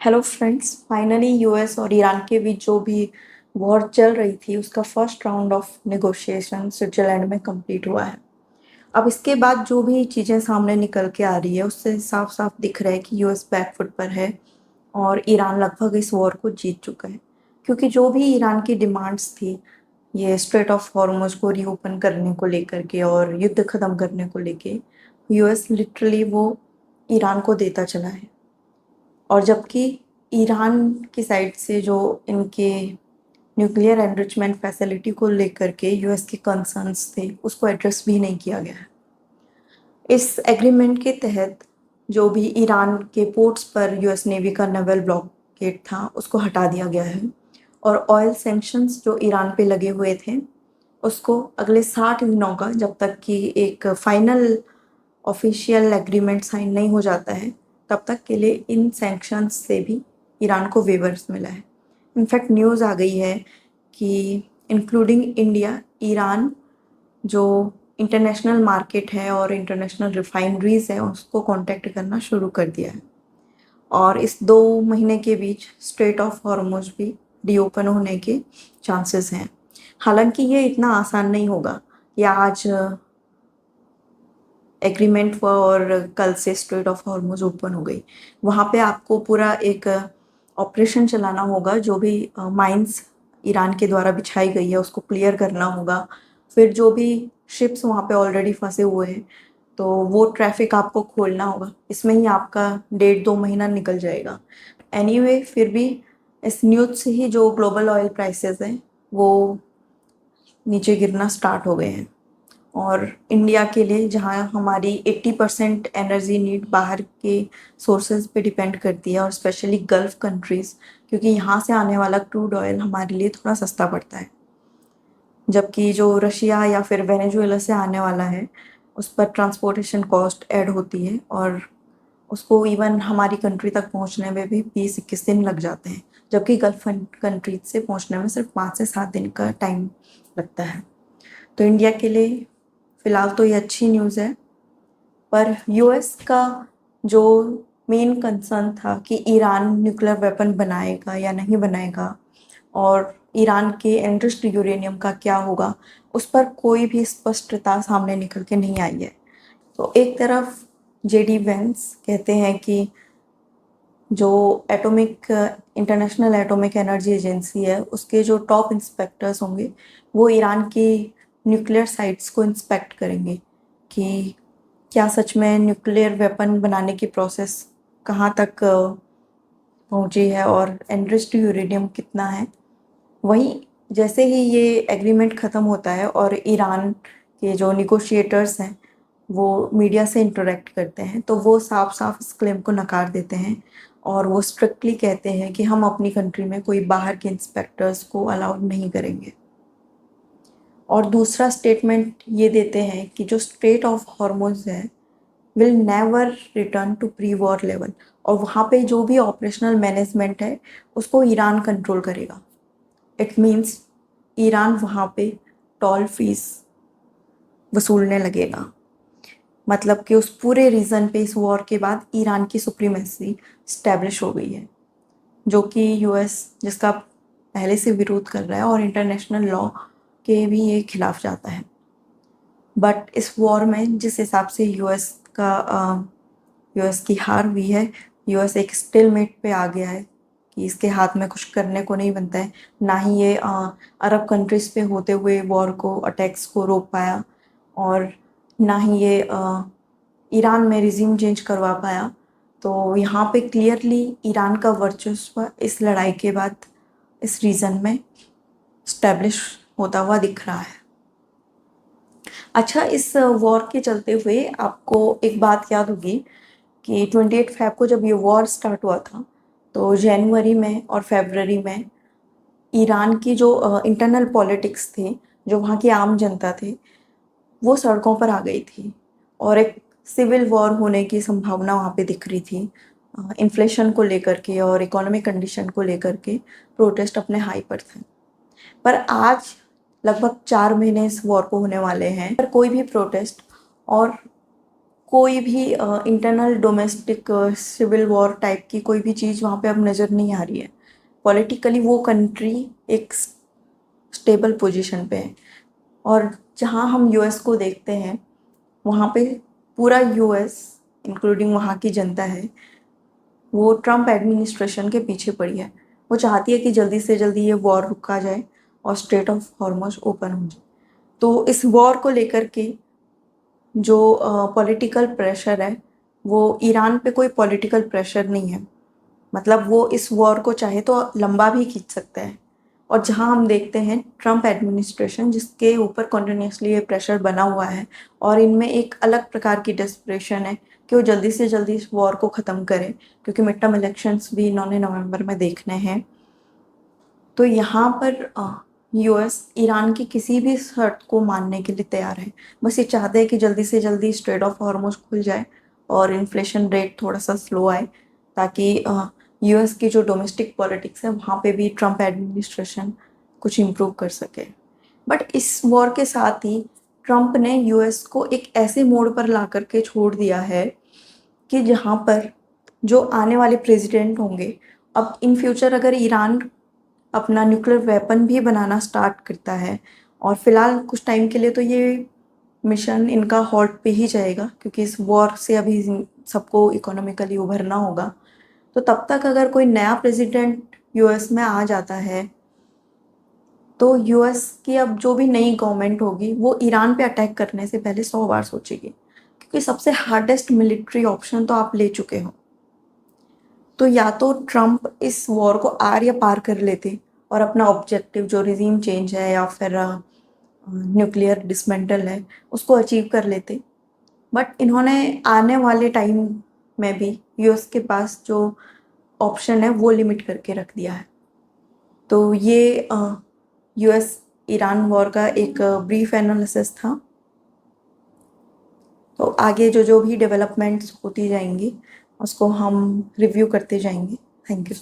Hello friends, finally US और Iran के बीच जो भी वॉर चल रही थी उसका first round of negotiation Switzerland में कंप्लीट हुआ है। अब इसके बाद जो भी चीज़ें सामने निकल के आ रही है उससे साफ साफ दिख रहा है कि यूएस बैकफुट पर है और ईरान लगभग इस वॉर को जीत चुका है। क्योंकि जो भी ईरान की डिमांड्स थी, ये स्ट्रेट ऑफ हॉर्मुज को रीओपन करने को लेकर के और युद्ध ख़त्म करने को लेके, यूएस लिटरली वो ईरान को देता चला है। और जबकि ईरान की साइड से जो इनके न्यूक्लियर एनरिचमेंट फैसिलिटी को लेकर के यूएस के कंसर्न्स थे उसको एड्रेस भी नहीं किया गया है। इस एग्रीमेंट के तहत जो भी ईरान के पोर्ट्स पर यूएस नेवी का नेवल ब्लॉकेड था उसको हटा दिया गया है और ऑयल सैंक्शंस जो ईरान पे लगे हुए थे उसको अगले 60 दिनों का, जब तक कि एक फाइनल ऑफिशियल एग्रीमेंट साइन नहीं हो जाता है, तब तक के लिए इन सैंक्शंस से भी ईरान को वेवर्स मिला है। इनफैक्ट न्यूज़ आ गई है कि इंक्लूडिंग इंडिया, ईरान जो इंटरनेशनल मार्केट है और इंटरनेशनल रिफाइनरीज है उसको कांटेक्ट करना शुरू कर दिया है। और इस 2 महीने के बीच स्ट्रेट ऑफ हॉर्मुज भी रीओपन होने के चांसेस हैं। हालांकि ये इतना आसान नहीं होगा या आज एग्रीमेंट हुआ और कल से स्ट्रेट ऑफ हॉर्मुज ओपन हो गई। वहाँ पे आपको पूरा एक ऑपरेशन चलाना होगा। जो भी माइंस ईरान के द्वारा बिछाई गई है उसको क्लियर करना होगा। फिर जो भी शिप्स वहाँ पे ऑलरेडी फंसे हुए हैं तो वो ट्रैफिक आपको खोलना होगा। इसमें ही आपका 1.5-2 महीना निकल जाएगा। एनीवे, फिर भी इस न्यूज़ से ही जो ग्लोबल ऑयल प्राइसेस हैं वो नीचे गिरना स्टार्ट हो गए हैं। और इंडिया के लिए, जहाँ हमारी 80% एनर्जी नीड बाहर के सोर्सेज पे डिपेंड करती है और स्पेशली गल्फ़ कंट्रीज़, क्योंकि यहाँ से आने वाला क्रूड ऑयल हमारे लिए थोड़ा सस्ता पड़ता है, जबकि जो रशिया या फिर वेनेजुएला से आने वाला है उस पर ट्रांसपोर्टेशन कॉस्ट ऐड होती है और उसको इवन हमारी कंट्री तक पहुँचने में भी 20-21 दिन लग जाते हैं, जबकि गल्फ़ कंट्रीज से पहुँचने में सिर्फ 5 से 7 दिन का टाइम लगता है। तो इंडिया के लिए फ़िलहाल तो ये अच्छी न्यूज़ है। पर यूएस का जो मेन कंसर्न था कि ईरान न्यूक्लियर वेपन बनाएगा या नहीं बनाएगा और ईरान के एनरिच्ड यूरेनियम का क्या होगा, उस पर कोई भी स्पष्टता सामने निकल के नहीं आई है। तो एक तरफ जेडी वेंस कहते हैं कि जो atomic international atomic energy agency है उसके जो टॉप इंस्पेक्टर्स होंगे वो ईरान की न्यूक्लियर साइट्स को इंस्पेक्ट करेंगे कि क्या सच में न्यूक्लियर वेपन बनाने की प्रोसेस कहाँ तक पहुँची है और एनरिच्ड यूरेनियम कितना है। वहीं जैसे ही ये एग्रीमेंट ख़त्म होता है और ईरान के जो निगोशिएटर्स हैं वो मीडिया से इंटरेक्ट करते हैं तो वो साफ साफ इस क्लेम को नकार देते हैं और वो स्ट्रिक्टली कहते हैं कि हम अपनी कंट्री में कोई बाहर के इंस्पेक्टर्स को अलाउड नहीं करेंगे। और दूसरा स्टेटमेंट ये देते हैं कि जो स्ट्रेट ऑफ हॉर्मुज है will never return to pre war level, और वहाँ पे जो भी ऑपरेशनल मैनेजमेंट है उसको ईरान कंट्रोल करेगा। इट मीन्स ईरान वहाँ पे टोल फीस वसूलने लगेगा। मतलब कि उस पूरे रीजन पे इस वॉर के बाद ईरान की सुप्रीमेसी स्टैब्लिश हो गई है, जो कि यूएस जिसका पहले से विरोध कर रहा है और इंटरनेशनल लॉ के भी ये खिलाफ जाता है। बट इस वॉर में जिस हिसाब से यूएस की हार हुई है, यूएस एक स्टेलमेट पे आ गया है कि इसके हाथ में कुछ करने को नहीं बनता है। ना ही ये अरब कंट्रीज़ पे होते हुए वॉर को, अटैक्स को रोक पाया और ना ही ये ईरान में रिजीम चेंज करवा पाया। तो यहाँ पे क्लियरली ईरान का वर्चस्व इस लड़ाई के बाद इस रीजन में स्टैब्लिश होता हुआ दिख रहा है। अच्छा, इस वॉर के चलते हुए आपको एक बात याद होगी कि 28 फ़रवरी को जब ये वॉर स्टार्ट हुआ था तो जनवरी में और फरवरी में ईरान की जो इंटरनल पॉलिटिक्स थे, जो वहाँ की आम जनता थे, वो सड़कों पर आ गई थी और एक सिविल वॉर होने की संभावना वहाँ पे दिख रही थी। इन्फ्लेशन को लेकर के और इकोनॉमिक कंडीशन को लेकर के प्रोटेस्ट अपने हाई पर थे। पर आज लगभग 4 महीने इस वॉर को होने वाले हैं पर कोई भी प्रोटेस्ट और कोई भी internal domestic civil war type की कोई भी चीज़ वहाँ पे अब नज़र नहीं आ रही है। पॉलिटिकली वो कंट्री एक स्टेबल पोजीशन पे है। और जहाँ हम यूएस को देखते हैं, वहाँ पे पूरा यूएस इंक्लूडिंग वहाँ की जनता है, वो ट्रम्प एडमिनिस्ट्रेशन के पीछे पड़ी है। वो चाहती है कि जल्दी से जल्दी ये वॉर रुका जाए और स्ट्रेट ऑफ हॉर्मुज़ ओपन हो जाए। तो इस वॉर को लेकर के जो पॉलिटिकल प्रेशर है, वो ईरान पे कोई पॉलिटिकल प्रेशर नहीं है। मतलब वो इस वॉर को चाहे तो लंबा भी खींच सकता है। और जहाँ हम देखते हैं ट्रम्प एडमिनिस्ट्रेशन जिसके ऊपर कॉन्टिन्यूसली ये प्रेशर बना हुआ है और इनमें एक अलग प्रकार की डेस्परेशन है कि वो जल्दी से जल्दी इस वॉर को ख़त्म करें, क्योंकि मिड टर्म इलेक्शंस भी इन्होंने नवंबर में देखने हैं। तो यहाँ पर यूएस ईरान की किसी भी शर्त को मानने के लिए तैयार है। बस ये चाहते हैं कि जल्दी से जल्दी स्ट्रेट ऑफ हॉर्मुज़ खुल जाए और इन्फ्लेशन रेट थोड़ा सा स्लो आए, ताकि यूएस की जो डोमेस्टिक पॉलिटिक्स है वहाँ पे भी ट्रम्प एडमिनिस्ट्रेशन कुछ इम्प्रूव कर सके। बट इस वॉर के साथ ही ट्रम्प ने यूएस को एक ऐसे मोड़ पर ला करके छोड़ दिया है कि जहाँ पर जो आने वाले प्रेसिडेंट होंगे, अब इन फ्यूचर अगर ईरान अपना न्यूक्लियर वेपन भी बनाना स्टार्ट करता है, और फिलहाल कुछ टाइम के लिए तो ये मिशन इनका हॉल्ट पे ही जाएगा, क्योंकि इस वॉर से अभी सबको इकोनॉमिकली उभरना होगा। तो तब तक अगर कोई नया प्रेसिडेंट यूएस में आ जाता है, तो यूएस की अब जो भी नई गवर्नमेंट होगी वो ईरान पे अटैक करने से पहले 100 बार सोचेगी, क्योंकि सबसे हार्डेस्ट मिलिट्री ऑप्शन तो आप ले चुके हो। तो या तो ट्रम्प इस वॉर को आर या पार कर लेते और अपना ऑब्जेक्टिव जो रिजीम चेंज है या फिर न्यूक्लियर डिसमेंटल है उसको अचीव कर लेते। बट इन्होंने आने वाले टाइम में भी यूएस के पास जो ऑप्शन है वो लिमिट करके रख दिया है। तो ये यूएस ईरान वॉर का एक ब्रीफ एनालिसिस था। तो आगे जो जो भी डेवलपमेंट्स होती जाएंगी उसको हम रिव्यू करते जाएंगे। Thank you.